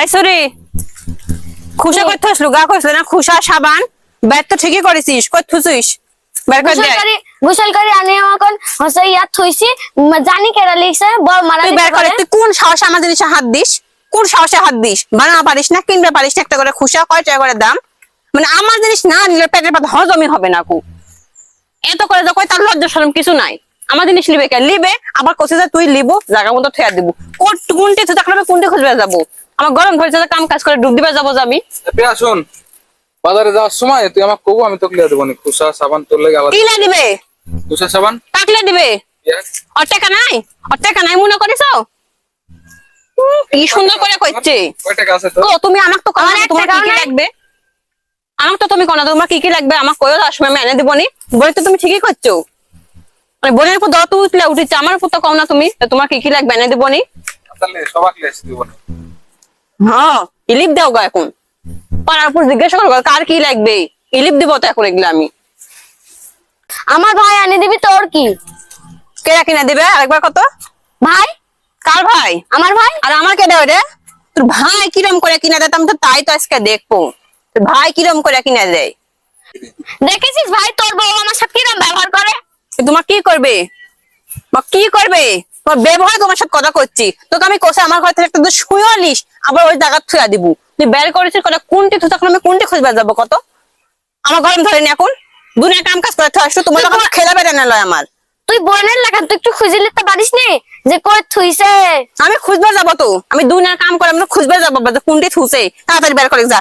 এই সরি খুশা কই থসলু গা কইছ না খুশা সাবান ব্যাগ তো ঠিকই করেছিস কই থুছিস বের করে দে গোসল করে আনি এখন হসে ইয়া থইছি জানি কেডা লিখছে বল মারা তুই বের করে তুই কোন সাহসে আমার জিনিসে হাত দিস কোন সাহসে হাত দিস বানানো পারিস না কিনবে পারিস না একটা করে খুশা কয় টাকা করে দাম মানে আমার জিনিস না নিলে পেটের পাতা হজমই হবে না কু এত করে যা কই তার লজ্জা শরম কিছু নাই আমার জিনিস লিবে কে লিবে আবার কইছে যে তুই লিবো জায়গা মতো ঠেয়া দিব কোনটি তো তাকলে কোনটি খুঁজবে যাব আমার গরম ধরেছে কাম কাজ করে ডুব দিবে যাবো যাবি পেয়া শুন বাজারে যাওয়ার সময় তুই আমাকে কবো আমি তোকে লিয়ে দেবো নি খুশা সাবান তোর লাগে আলাদা কিলা দিবে খুশা সাবান টাকলে দিবে আর টাকা নাই মনে করিস কি সুন্দর করে কইছে কয় টাকা আছে তো ও তুমি আমাকে তো কনা তোমার কি কি লাগবে আমাকে তো তুমি কনা তোমার কি কি লাগবে আমাকে কইও আসবে আমি এনে দিবনি বলে তো তুমি ঠিকই করছো মানে বোনের উপর দত উঠিছে আমার উপর তো কও না তুমি তোমার কি কি লাগবে এনে দিবনি তাহলে সবাক লিয়ে দিব না হ্যাঁ ইলিপ দাও গা এখন পাড়ার উপর জিজ্ঞাসা করবো কার কি লাগবে ইলিপ দিব তো এখন এগুলো আমি আমার ভাই আনি দিবি তোর কি কেরা কিনা দিবে আরেকবার কত ভাই কার ভাই আমার ভাই আর আমার কেডা ওরে তোর ভাই কিরম করে কিনা দেয় আমি তো তাই তো আজকে দেখবো তোর ভাই কিরম করে কিনা দেয় দেখেছিস ভাই তোর বউ আমার সাথে কিরম ব্যবহার করে তোমার কি করবে বা কি করবে তোমার ব্যবহার তোমার সাথে কথা করছি তোকে আমি কোসে আমার ঘর থেকে একটা শুয়েও নিস আবার ওই জায়গা থুয়া দিব তুই বের করেছিস কথা কোনটি থু তখন আমি কোনটি খুঁজবে যাবো কত আমার গরম ধরেনি এখন দুনিয়া কাম কাজ করে আসছো তোমার তখন খেলা বেড়ে না লয় আমার তুই বোনের লাগান তুই একটু খুঁজে নিতে পারিস নি যে কই থুইছে আমি খুঁজবে যাবো তো আমি দুনিয়ার কাম করে আমি খুঁজবে যাবো কোনটি থুছে তাড়াতাড়ি বের করে যা